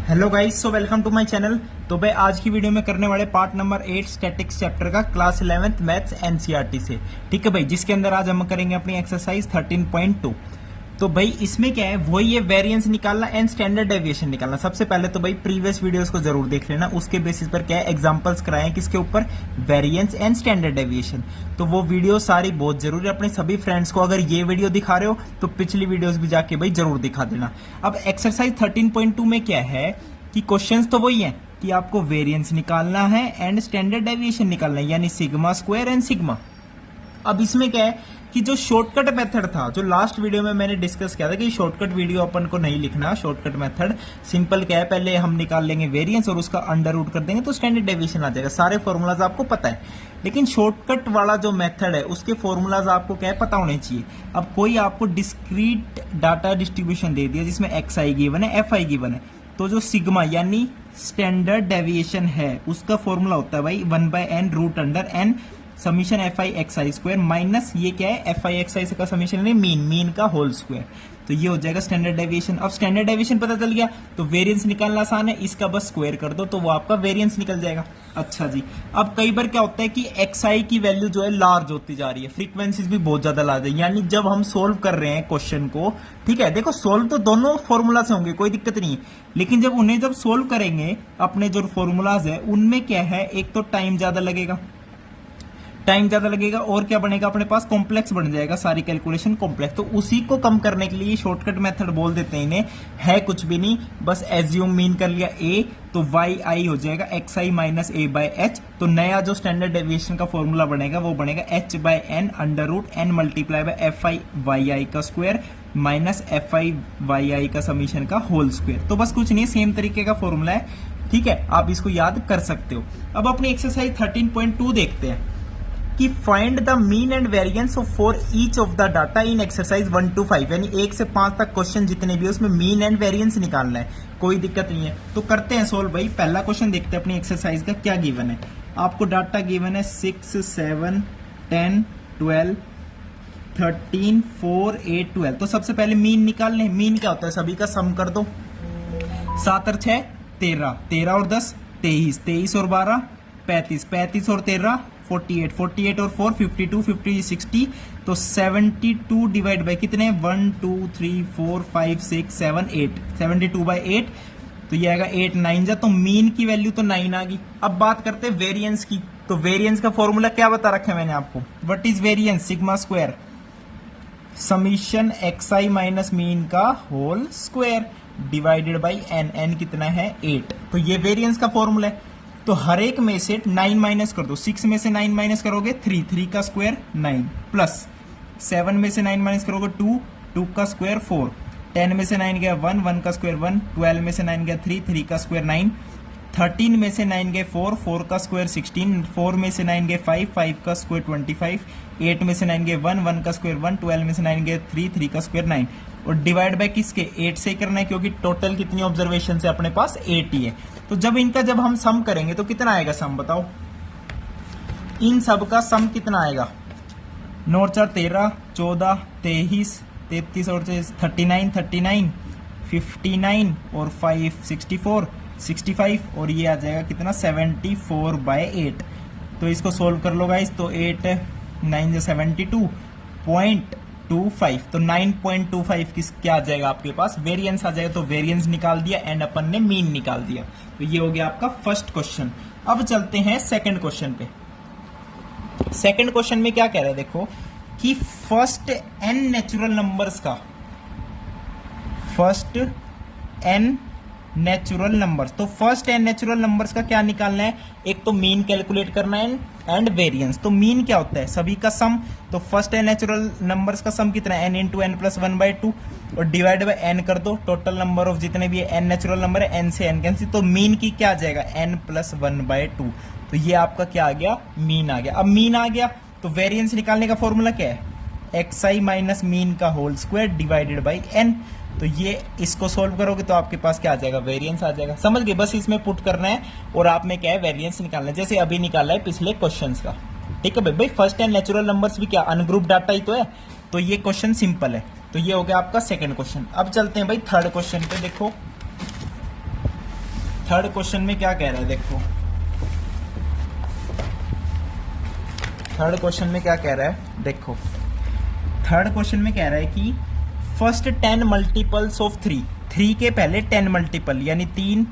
Hello guys, so welcome to my channel. तो भाई आज की वीडियो में करने वाले पार्ट नंबर 8 स्टैटिक्स चैप्टर का क्लास 11th मैथ्स एनसीईआरटी से। ठीक है भाई, जिसके अंदर आज हम करेंगे अपनी एक्सरसाइज 13.2। तो भाई इसमें क्या है, वही है वेरिएंस निकालना एंड स्टैंडर्ड डेविएशन निकालना। सबसे पहले तो भाई प्रीवियस वीडियोस को जरूर देख लेना, उसके बेसिस पर क्या है एग्जांपल्स कराए किसके ऊपर, वेरिएंस एंड स्टैंडर्ड डेविएशन। तो वो वीडियो सारी बहुत जरूरी है अपने सभी फ्रेंड्स को। अगर ये वीडियो दिखा रहे हो तो पिछली वीडियोस भी जाके भाई जरूर दिखा देना। अब एक्सरसाइज 13.2 में क्या है कि क्वेश्चंस तो वही है कि आपको वेरिएंस निकालना है एंड स्टैंडर्ड डेविएशन निकालना है, यानी सिग्मा स्क्वायर एंड सिग्मा। अब इसमें क्या है कि जो शॉर्टकट मेथड था, जो लास्ट वीडियो में मैंने डिस्कस किया था कि शॉर्टकट वीडियो अपन को नहीं लिखना, शॉर्टकट मेथड सिंपल क्या है, पहले हम निकाल लेंगे वेरिएंस और उसका अंडर रूट कर देंगे तो स्टैंडर्ड डेविएशन आ जाएगा। सारे फॉर्मूलाज आपको पता है, लेकिन शॉर्टकट वाला जो मेथड है उसके फॉर्मूलाज आपको क्या है पता होने चाहिए। अब कोई आपको डिस्क्रीट डाटा डिस्ट्रीब्यूशन दे दिया जिसमें एक्स आई गिवन है, एफ आई गिवन है, तो जो सिग्मा यानी स्टैंडर्ड डेविएशन है उसका फॉर्मूला होता है भाई 1/n root under n summation F I x I square minus ये क्या है एफ आई एक्स आई का समीशन है मीन का होल स्क्वायर। तो ये हो जाएगा स्टैंडर्ड डेविएशन। अब स्टैंडर्ड डेविएशन पता चल गया तो वेरिएंस निकालना आसान है, इसका बस स्क्वायर कर दो तो वो आपका वेरिएंस निकल जाएगा। अच्छा जी, अब कई बार क्या होता है कि एक्स आई की वैल्यू जो है लार्ज होती जा रही है, फ्रीक्वेंसीज भी बहुत ज्यादा लार्ज है, यानी जब हम सोल्व कर रहे हैं क्वेश्चन को, ठीक है देखो सोल्व तो दोनों फॉर्मूला से होंगे, कोई दिक्कत नहीं है, लेकिन जब उन्हें जब सोल्व करेंगे अपने जो फॉर्मूलाज है उनमें क्या है, एक तो टाइम ज्यादा लगेगा, और क्या बनेगा अपने पास, कॉम्प्लेक्स बन जाएगा, सारी कैलकुलेशन कॉम्प्लेक्स। तो उसी को कम करने के लिए शॉर्टकट मेथड बोल देते हैं इन्हें, है कुछ भी नहीं, बस एज्यूम मीन कर लिया ए तो वाई आई हो जाएगा x I minus A by H. तो नया जो स्टैंडर्ड डेविएशन का फॉर्मूला बनेगा वो बनेगा H by N under root N multiply by F I Y I का square minus F I Y I का समीशन का होल स्क्वायर। तो बस कुछ नहीं, सेम तरीके का फॉर्मूला है, ठीक है, आप इसको याद कर सकते हो। अब अपनी एक्सरसाइज 13.2 देखते हैं कि find the mean and variance for each of the data in exercise 1 to 5, यानी 1 से 5 तक क्वेश्चन जितने भी है उसमें मीन एंड वेरिएंस निकालना है, कोई दिक्कत नहीं है। तो करते हैं सोल्व भाई। पहला क्वेश्चन देखते हैं अपनी एक्सरसाइज का क्या गिवन है। आपको डाटा गिवन है 6, 7, 10, 12, 13, 4, 8, 12। तो सबसे पहले मीन निकाल लें। मीन क्या होता है, सभी का सम कर दो। 7 और 6 13, 13 और 10 23, 23 और 12 35, 35 और 13 48, 48 और 4 52, 50 60। तो 72 डिवाइड बाई कितने, 1 2 3 4 5 6 7 8, 72/8। तो ये आएगा 8 9 जा, तो मीन की वैल्यू तो 9 आ गई। अब बात करते हैं वेरिएंस की। तो वेरिएंस का फॉर्मूला क्या बता रखा है मैंने आपको, what is variance, sigma square summation X I minus mean का whole square divided by N. N कितना है 8। तो ये वेरिएंस का फॉर्मूला है। तो हर एक में से 9 माइनस कर दो, 6 में से 9 माइनस करोगे 3, 3 का स्क्वायर 9, प्लस 7 में से 9 माइनस करोगे 2, 2 का स्क्वायर 4, 10 में से 9 गया 1, 1 का स्क्वायर 1, 12 में से 9 गया 3, 3 का स्क्वायर 9, 13 में से 9 गए 4, 4 का स्क्वायर 16, 4 में से 9 गए 5, 5 का स्क्वायर 25, 8 में से 9 गए 1, 1 का स्क्वायर 1, 12 में से 9 गए 3, 3 का स्क्वायर 9। और डिवाइड बाय किसके, 8 से करना है, क्योंकि टोटल कितनी ऑब्जर्वेशन है अपने पास 8 ही है। तो जब इनका जब हम सम करेंगे तो कितना आएगा सम, बताओ इन सब का सम कितना आएगा। 9 4 13, 14 23, 33 और 39 39, 59 और 5 64, 65 और ये आ जाएगा कितना 74/8। तो इसको सोल्व कर लो गाइस। तो 8 9 72.25, तो 9.25 क्या आ जाएगा आपके पास, वेरिएंस आ जाएगा। तो वेरिएंस निकाल दिया एंड अपन ने मीन निकाल दिया। तो ये हो गया आपका फर्स्ट क्वेश्चन। अब चलते हैं सेकंड क्वेश्चन पे। सेकंड क्वेश्चन में क्या कह रहे हैं, देखो कि फर्स्ट n नेचुरल नंबर्स का, फर्स्ट n नेचुरल नंबर्स, तो फर्स्ट n नेचुरल नंबर्स का क्या निकालना है, एक तो मीन कैलकुलेट करना है एंड वेरिएंस। तो मीन क्या होता है, सभी का सम। तो फर्स्ट n नेचुरल नंबर्स का सम कितना है, n इंटू n प्लस 1/2 और डिवाइड बाय n कर दो। टोटल नंबर ऑफ जितने भी n नेचुरल नंबर है n से n कैंसिल, तो मीन की क्या आ जाएगा n प्लस 1/2। तो ये आपका क्या आ गया, मीन आ गया। अब मीन आ गया तो वेरिएंस निकालने का फॉर्मूला क्या है, एक्स आई माइनस मीन का whole square divided by n। तो ये इसको सोल्व करोगे तो आपके पास क्या आ जाएगा, वेरिएंस आ जाएगा। समझ गए, बस इसमें पुट करना है और आप में क्या है वेरिएंस निकालना है, जैसे अभी निकाला है पिछले क्वेश्चंस का। ठीक है भाई, फर्स्ट एंड नेचुरल नंबर्स भी क्या अनग्रुप डाटा ही तो है, तो ये क्वेश्चन सिंपल है। तो ये हो गया आपका सेकंड क्वेश्चन। अब चलते हैं भाई थर्ड क्वेश्चन पे। देखो थर्ड क्वेश्चन में क्या कह रहा है देखो, थर्ड क्वेश्चन में क्या कह रहा है देखो, थर्ड क्वेश्चन में कह रहा है कि फर्स्ट 10 मल्टीपल्स ऑफ 3 के पहले 10 मल्टीपल यानी 3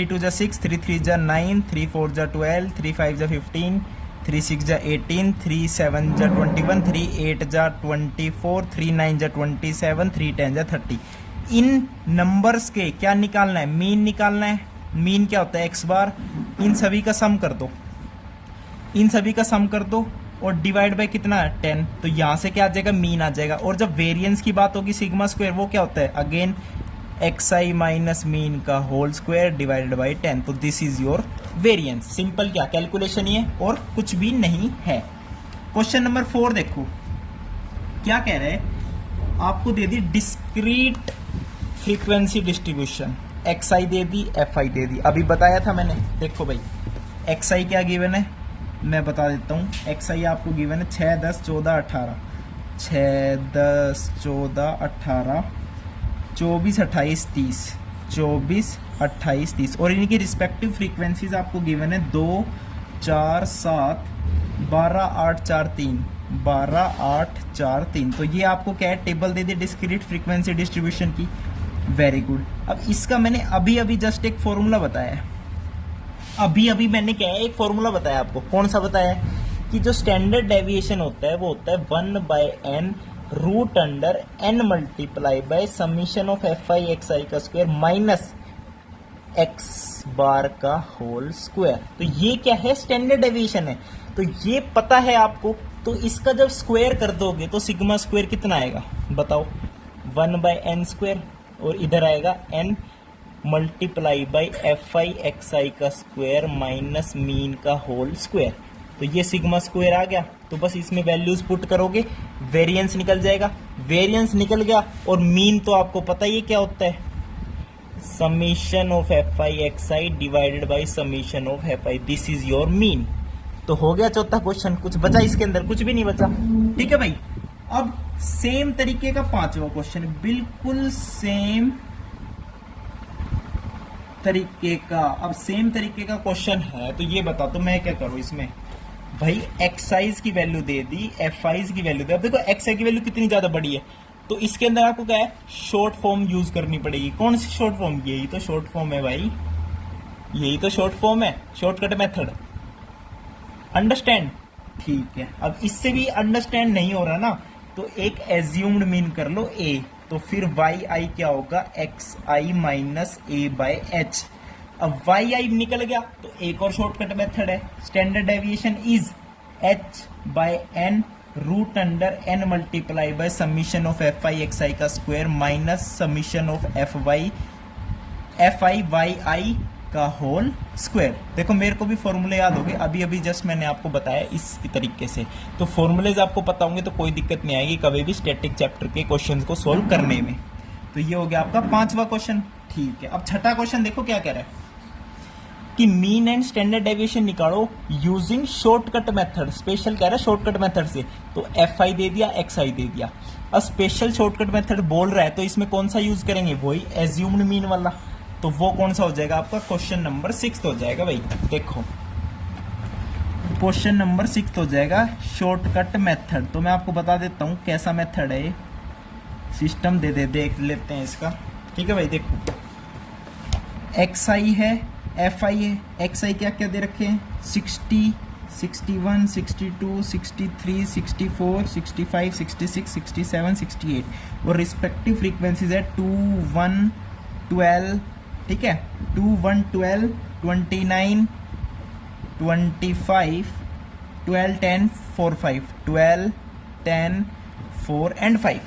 2 जा 6, 3 जा 9, 3 4 जा 12, 3 5 जा 15, 3 6 जा 18, 3 7 जा 21, 3 8 जा 24, 3 9 जा 27, 3 10 जा 30। इन नंबर्स के क्या निकालना है, मीन निकालना है। मीन क्या होता है, एक्स बार। इन सभी का सम कर दो, इन सभी का सम कर दो और डिवाइड बाय कितना है 10, तो यहां से क्या आ जाएगा, मीन आ जाएगा। और जब वेरिएंस की बात होगी सिग्मा स्क्वायर, वो क्या होता है, अगेन xi माइनस मीन का होल स्क्वायर डिवाइडेड बाय 10। तो this is your variance. Simple क्या कैलकुलेशन ही है और कुछ भी नहीं है। क्वेश्चन नंबर 4 देखो क्या कह रहे हैं, आपको दे दी डिस्क्रीट फ्रीक्वेंसी डिस्ट्रीब्यूशन, xi दे दी, fi दे दी। अभी बताया था मैंने, देखो भाई xi क्या गिवन है मैं बता देता हूँ। xi आपको गिवन है 6 10 14 18, 6 10 14 18 24 28 30, 24 28 30 और इनकी रिस्पेक्टिव फ्रीक्वेंसीज आपको गिवन है 2 4 7 12 8 4 3, 12 8 4 3। तो ये आपको क्या है, टेबल दे दी डिस्क्रीट फ्रीक्वेंसी डिस्ट्रीब्यूशन की। Very good. अब इसका मैंने अभी अभी जस्ट एक फॉर्मूला बताया है, अभी अभी मैंने क्या है एक फॉर्मूला बताया आपको। कौन सा बताया है कि जो स्टैंडर्ड डेविएशन होता है वो होता है 1/n root under n multiply by summation of fi xi का स्क्वायर माइनस x बार का होल स्क्वायर। तो ये क्या है, स्टैंडर्ड डेविएशन है। तो ये पता है आपको, तो इसका जब स्क्वायर कर दोगे तो सिग्मा स्क्वायर कितना आएगा बताओ, 1/n स्क्वायर और इधर आएगा n multiply by fi xi का स्क्वायर माइनस मीन का होल स्क्वायर। तो ये सिग्मा स्क्वायर आ गया। तो बस इसमें वैल्यूज पुट करोगे, वेरिएंस निकल जाएगा। वेरिएंस निकल गया और मीन तो आपको पता ही क्या होता है, summation of fi xi divided by summation of fi। This is your mean. तो हो गया चौथा क्वेश्चन। कुछ बचा इसके अंदर, कुछ भी नहीं बचा। ठीक है भाई। अब सेम तरीके का पांचवा क्वेश्चन, बिल्कुल सेम तरीके का, अब सेम तरीके का क्वेश्चन है। तो ये बता, तो मैं क्या करूं इसमें भाई, एक्साइज की वैल्यू दे दी, एफआईज की वैल्यू दे। अब देखो एक्सआई की वैल्यू कितनी ज्यादा बड़ी है, तो इसके अंदर आपको क्या है, शॉर्ट फॉर्म यूज करनी पड़ेगी। कौन सी शॉर्ट फॉर्म, यही तो शॉर्ट फॉर्म है भाई, यही तो शॉर्ट फॉर्म है, शॉर्टकट मेथड। अंडरस्टैंड? ठीक है। अब इससे भी अंडरस्टैंड नहीं हो रहा ना, तो एक एज्यूम्ड मीन कर लो a, तो फिर वाई आई क्या होगा, X I minus A by H. अब वाई आई निकल गया तो एक और शॉर्टकट मेथड है, standard deviation is H by N root under N multiply by summation of F I x आई का square minus summation of F I Y I का whole square. देखो मेरे को भी फॉर्मूले याद हो गए, अभी अभी जस्ट मैंने आपको बताया इस तरीके से। तो फॉर्मूलेज आपको पता होंगे तो कोई दिक्कत नहीं आएगी कभी भी स्टैटिक चैप्टर के क्वेश्चंस को सोल्व करने में। तो ये हो गया आपका पांचवा क्वेश्चन। ठीक है। अब छठा क्वेश्चन देखो क्या कह रहा है कि मीन एंड स्टैंडर्ड डेविएशन निकालो यूजिंग शॉर्टकट मेथड। स्पेशल कह रहा है शॉर्टकट मेथड से, तो एफ आई दे दिया, एक्स आई दे दिया। अब स्पेशल शॉर्टकट मेथड बोल रहा है तो इसमें कौन सा यूज करेंगे, वही एज्यूम्ड मीन वाला। तो वो कौन सा हो जाएगा आपका, क्वेश्चन नंबर 6 हो जाएगा भाई। देखो क्वेश्चन नंबर 6 हो जाएगा शॉर्टकट मेथड। तो मैं आपको बता देता हूं कैसा मेथड है, सिस्टम देख लेते हैं इसका। ठीक है भाई। देखो एक्स आई है, एफ आई है। एक्स आई क्या क्या दे रखे हैं, 60, 61, 62, 63, 64, 65, 66, 67, 68 और रिस्पेक्टिव फ्रीक्वेंसीज है 2, 1, 12। ठीक है, 2, 1, 12, 29, 25, 12, 10, 4, 5, 12, 10, 4 एंड 5।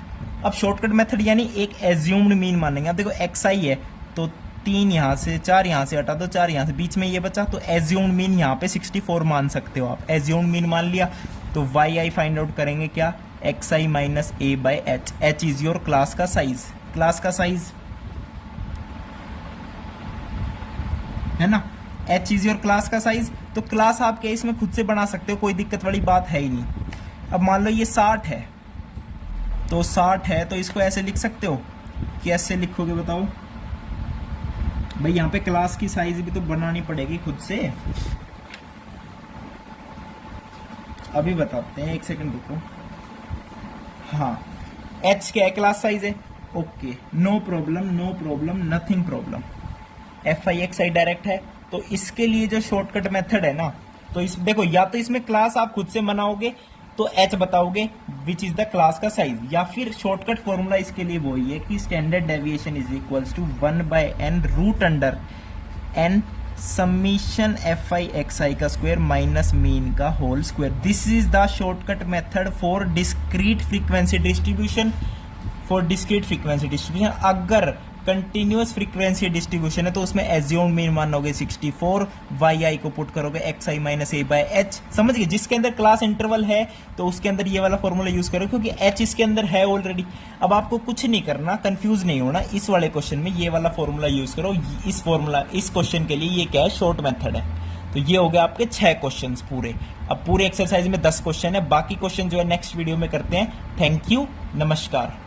अब शॉर्टकट मेथड यानी एक एज्यूम्ड मीन मानेंगे। अब देखो एक्स आई है तो 3 यहाँ से, 4 यहाँ से हटा दो, 4 यहाँ से, बीच में ये बचा, तो एज्यूम्ड मीन यहाँ पे 64 मान सकते हो आप। एज्यूम्ड मीन मान लिया तो वाई आई फाइंड आउट करेंगे क्या, x I minus A by H. H is your class का साइज, क्लास का साइज है ना, एच इज योर क्लास का साइज। तो क्लास आप क्या इसमें खुद से बना सकते हो, कोई दिक्कत वाली बात है ही नहीं। अब मान लो ये 60 है, तो 60 है तो इसको ऐसे लिख सकते हो कि ऐसे लिखोगे, बताओ भाई यहाँ पे क्लास की साइज भी तो बनानी पड़ेगी खुद से। अभी बताते हैं, एक सेकंड रुको। हाँ, एच क्या है, क्लास साइज है। Okay, no problem, no problem, nothing problem. F I x I direct है, तो इसके लिए जो शॉर्टकट मेथड है ना, तो इस देखो, या तो इसमें क्लास आप खुद से बनाओगे तो एच बताओगे विच इज द क्लास का साइज, या फिर शॉर्टकट फॉर्मूला इसके लिए वही है कि standard deviation is equals to 1/n root under n summation F I x आई का स्क्वायर माइनस मीन का whole square. This is the shortcut method for discrete frequency distribution. अगर कंटिन्यूअस फ्रीक्वेंसी डिस्ट्रीब्यूशन है तो उसमें एज्यूम मीन मानोगे 64, Y आई को put करोगे x I minus A by H. समझ गए, जिसके अंदर क्लास इंटरवल है तो उसके अंदर ये वाला फॉर्मूला यूज करो, क्योंकि एच इसके अंदर है ऑलरेडी। अब आपको कुछ नहीं करना, कंफ्यूज नहीं होना, इस वाले क्वेश्चन में ये वाला फॉर्मूला यूज करो। इस फॉर्मूला, इस क्वेश्चन के लिए ये क्या है, शॉर्ट मेथड है। तो ये हो गया आपके 6 क्वेश्चंस पूरे। अब पूरे एक्सरसाइज में 10 क्वेश्चन है, बाकी क्वेश्चन जो है नेक्स्ट वीडियो में करते हैं। थैंक यू, नमस्कार।